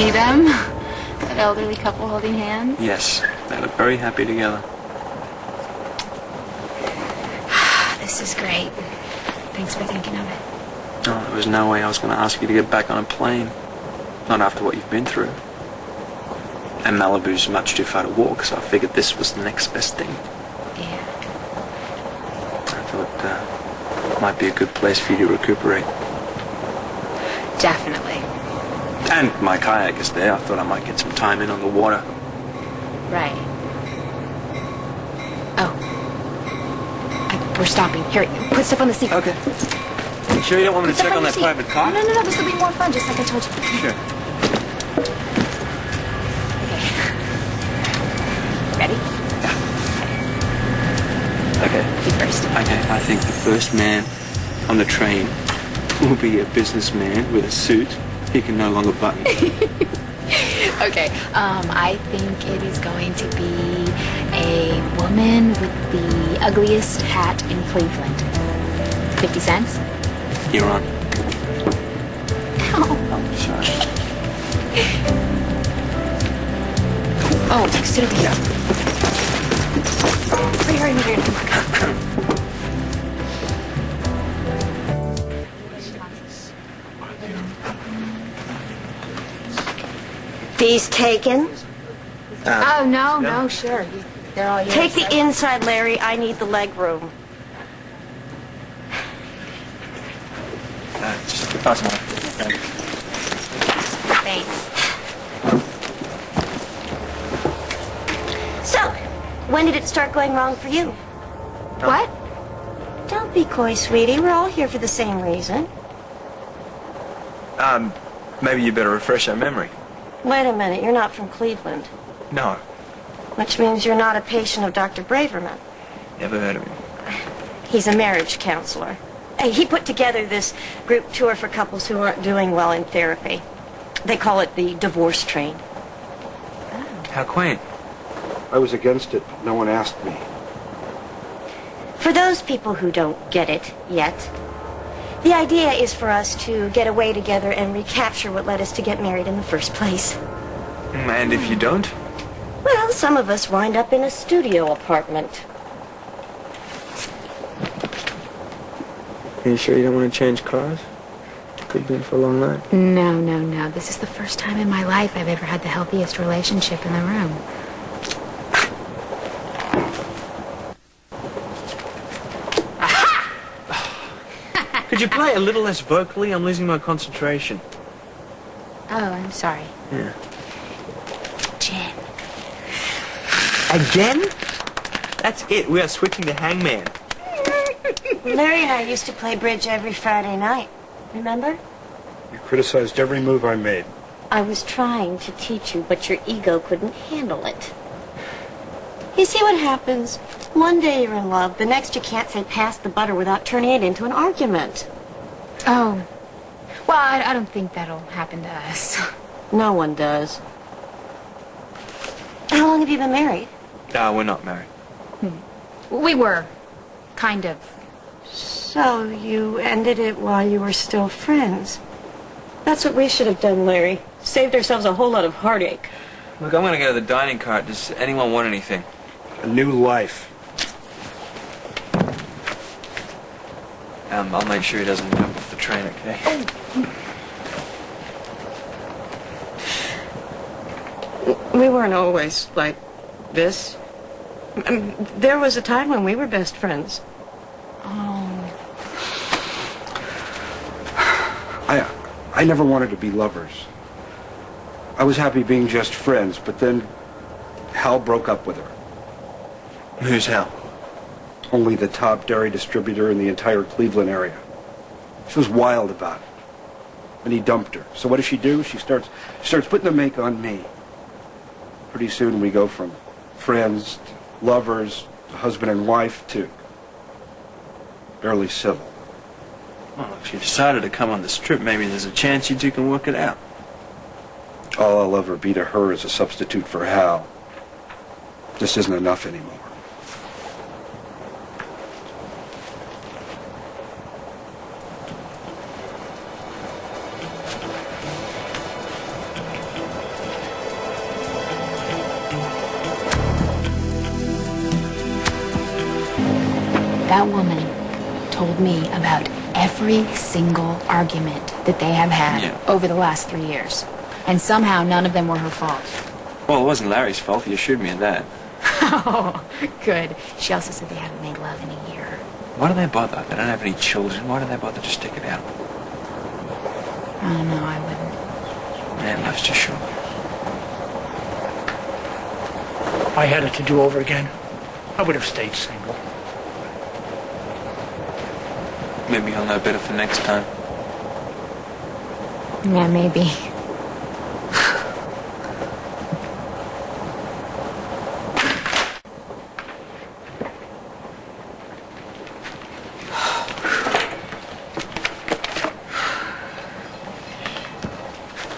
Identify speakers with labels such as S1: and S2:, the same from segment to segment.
S1: see them? That elderly couple holding hands?
S2: Yes, they look very happy together.
S1: This is great. Thanks for thinking of it.
S2: Oh, there was no way I was going to ask you to get back on a plane. Not after what you've been through. And Malibu's much too far to walk, so I figured this was the next best thing.
S1: Yeah.
S2: I thought it might be a good place for you to recuperate.
S1: Definitely.
S2: And my kayak is there. I thought I might get some time in on the water.
S1: Right. Oh. We're stopping. Here, put stuff on the seat.
S2: Okay. You sure you don't want me to check on that private car?
S1: No, this will be more fun, just like I told you.
S2: Sure.
S1: Ready?
S2: Yeah. Okay.
S1: You first.
S2: Okay, I think the first man on the train will be a businessman with a suit. He can no longer button.
S1: Okay, I think it is going to be a woman with the ugliest hat in Cleveland. 50 cents?
S2: You're on.
S1: Oh.
S2: Oh, sorry.
S1: Oh, sit over here. Hurry, come on.
S3: These taken?
S1: Oh, no, sure. They're all yours.
S3: Take the inside, Larry. I need the leg room.
S2: Just pass them on.
S1: Thanks.
S3: So, when did it start going wrong for you?
S1: What?
S3: Don't be coy, sweetie. We're all here for the same reason.
S4: Maybe you better refresh our memory.
S3: Wait a minute. You're not from Cleveland.
S4: No.
S3: Which means you're not a patient of Dr. Braverman.
S4: Never heard of him.
S3: He's a marriage counselor. He put together this group tour for couples who aren't doing well in therapy. They call it the divorce train.
S4: How quaint.
S5: I was against it. No one asked me.
S3: For those people who don't get it yet, the idea is for us to get away together and recapture what led us to get married in the first place.
S4: And if you don't?
S3: Well, some of us wind up in a studio apartment.
S2: Are you sure you don't want to change cars? Could be in for a long night.
S1: No. This is the first time in my life I've ever had the healthiest relationship in the room.
S4: Could you play a little less vocally? I'm losing my concentration.
S1: Oh, I'm sorry.
S2: Yeah.
S1: Jen.
S4: Again? That's it. We are switching to hangman.
S3: Larry and I used to play bridge every Friday night. Remember?
S5: You criticized every move I made.
S3: I was trying to teach you, but your ego couldn't handle it. You see what happens? One day you're in love, the next you can't say pass the butter without turning it into an argument.
S1: Oh. Well, I don't think that'll happen to us.
S3: No one does. How long have you been married?
S4: We're not married.
S1: We were. Kind of.
S3: So you ended it while you were still friends. That's what we should have done, Larry. Saved ourselves a whole lot of heartache.
S4: Look, I'm going to go to the dining cart. Does anyone want anything?
S5: A new life.
S4: I'll make sure he doesn't jump off the train, okay?
S3: We weren't always like this. There was a time when we were best friends.
S1: Oh.
S5: I never wanted to be lovers. I was happy being just friends, but then Hal broke up with her.
S4: Who's Hal?
S5: Only the top dairy distributor in the entire Cleveland area. She was wild about it. And he dumped her. So what does she do? She starts putting the make on me. Pretty soon we go from friends to lovers to husband and wife to barely civil.
S2: Well, if you decided to come on this trip, maybe there's a chance you two can work it out.
S5: All I'll ever be to her is a substitute for Hal. This isn't enough anymore.
S1: That woman told me about every single argument that they have had over the last 3 years. And somehow none of them were her fault.
S2: Well, it wasn't Larry's fault. He assured me of that.
S1: Oh, good. She also said they haven't made love in a year.
S2: Why do they bother? They don't have any children. Why do they bother to stick it out?
S1: I don't know, I wouldn't.
S2: Man loves too short.
S6: If I had it to do over again, I would have stayed single.
S2: Maybe I'll know better for next time.
S1: Yeah, maybe.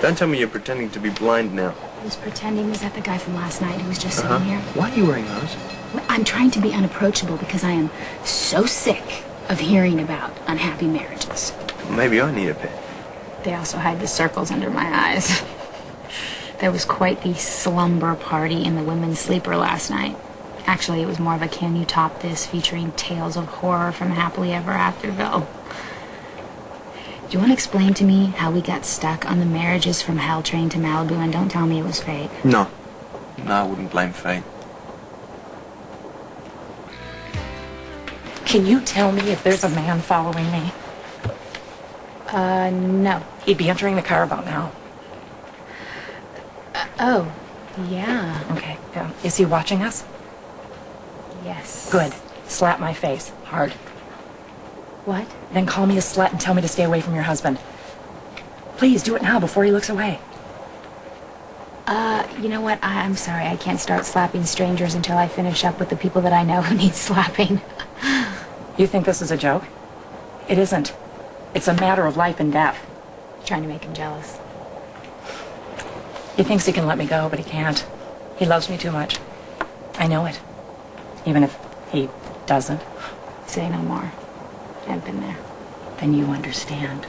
S4: Don't tell me you're pretending to be blind now.
S1: Who's pretending? Was that the guy from last night who was just sitting here?
S4: Why are you wearing those?
S1: I'm trying to be unapproachable because I am so sick of hearing about unhappy marriages.
S4: Maybe I need a pair.
S1: They also hide the circles under my eyes. There was quite the slumber party in the women's sleeper last night. Actually, it was more of a Can You Top This featuring tales of horror from Happily Ever Afterville. Do you want to explain to me how we got stuck on the marriages from Hell Train to Malibu, and don't tell me it was fate?
S2: No. No, I wouldn't blame fate.
S7: Can you tell me if there's a man following me?
S1: No.
S7: He'd be entering the car about now.
S1: Oh, yeah.
S7: Okay. Is he watching us?
S1: Yes.
S7: Good. Slap my face. Hard.
S1: What?
S7: Then call me a slut and tell me to stay away from your husband. Please, do it now before he looks away.
S1: You know what? I'm sorry. I can't start slapping strangers until I finish up with the people that I know who need slapping.
S7: You think this is a joke? It isn't. It's a matter of life and death.
S1: Trying to make him jealous.
S7: He thinks he can let me go, but he can't. He loves me too much. I know it. Even if he doesn't.
S1: Say no more. I've been there.
S7: Then you understand.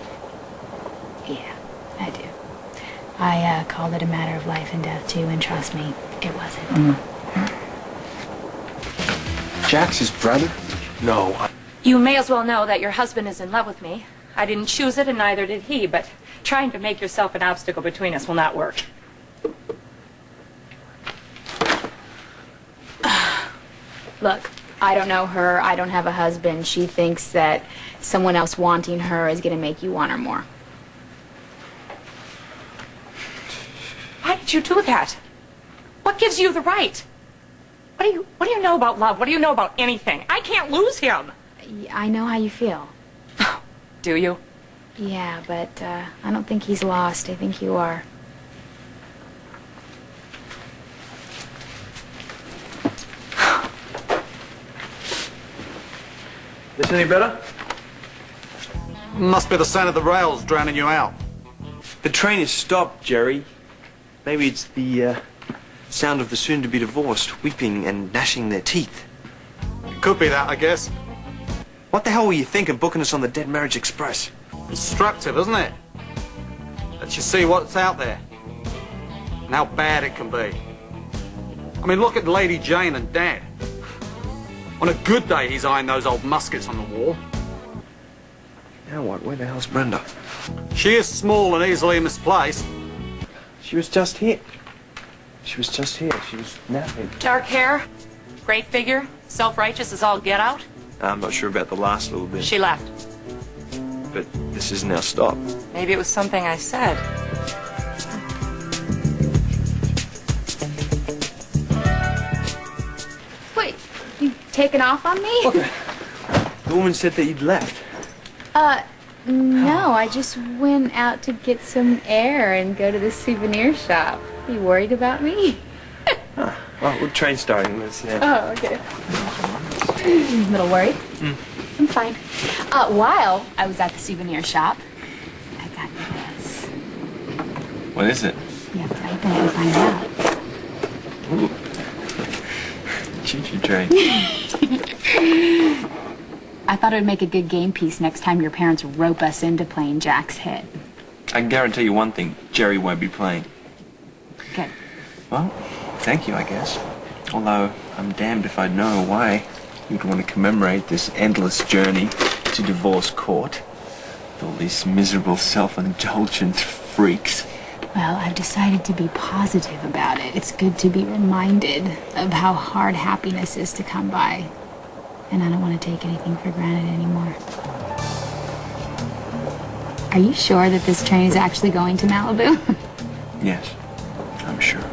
S1: Yeah, I do. I called it a matter of life and death, too, and trust me, it wasn't.
S5: Jax's brother?
S4: No.
S7: You may as well know that your husband is in love with me. I didn't choose it, and neither did he, but trying to make yourself an obstacle between us will not work.
S1: Look, I don't know her. I don't have a husband. She thinks that someone else wanting her is going to make you want her more.
S7: Why did you do that? What gives you the right? What do you know about love? What do you know about anything? I can't lose him.
S1: I know how you feel.
S7: Do you?
S1: Yeah, but I don't think he's lost. I think you are.
S4: This any better?
S8: Must be the sound of the rails drowning you out.
S4: The train is stopped, Jerry. Maybe it's the sound of the soon-to-be divorced weeping and gnashing their teeth.
S8: It could be that, I guess.
S4: What the hell were you thinking booking us on the Dead Marriage Express?
S8: Instructive, isn't it? Lets you see what's out there. And how bad it can be. I mean, look at Lady Jane and Dad. On a good day, he's eyeing those old muskets on the wall.
S4: Now what? Where the hell's Brenda?
S8: She is small and easily misplaced.
S4: She was just here. She was just here. She was napping.
S7: Dark hair, great figure, self-righteous as all get out.
S4: I'm not sure about the last little bit.
S7: She left.
S4: But this is now stopped.
S7: Maybe it was something I said.
S1: Wait, you taking off on me?
S4: Okay. The woman said that you'd left.
S1: No, I just went out to get some air and go to the souvenir shop. You worried about me?
S4: Well, the train's starting. Let's,
S1: Oh, okay. A little worried? I'm fine. While I was at the souvenir shop, I got this.
S2: What is it?
S1: You have to open it and find out.
S2: Ooh. Choo-choo train.
S1: I thought it would make a good game piece next time your parents rope us into playing Jack's hit.
S2: I can guarantee you one thing. Jerry won't be playing.
S1: Good.
S2: Well, thank you, I guess. Although, I'm damned if I know why.
S4: you'd want to commemorate this endless journey to divorce court with all these miserable, self-indulgent freaks.
S1: Well, I've decided to be positive about it. It's good to be reminded of how hard happiness is to come by. And I don't want to take anything for granted anymore. Are you sure that this train is actually going to Malibu?
S4: Yes, I'm sure.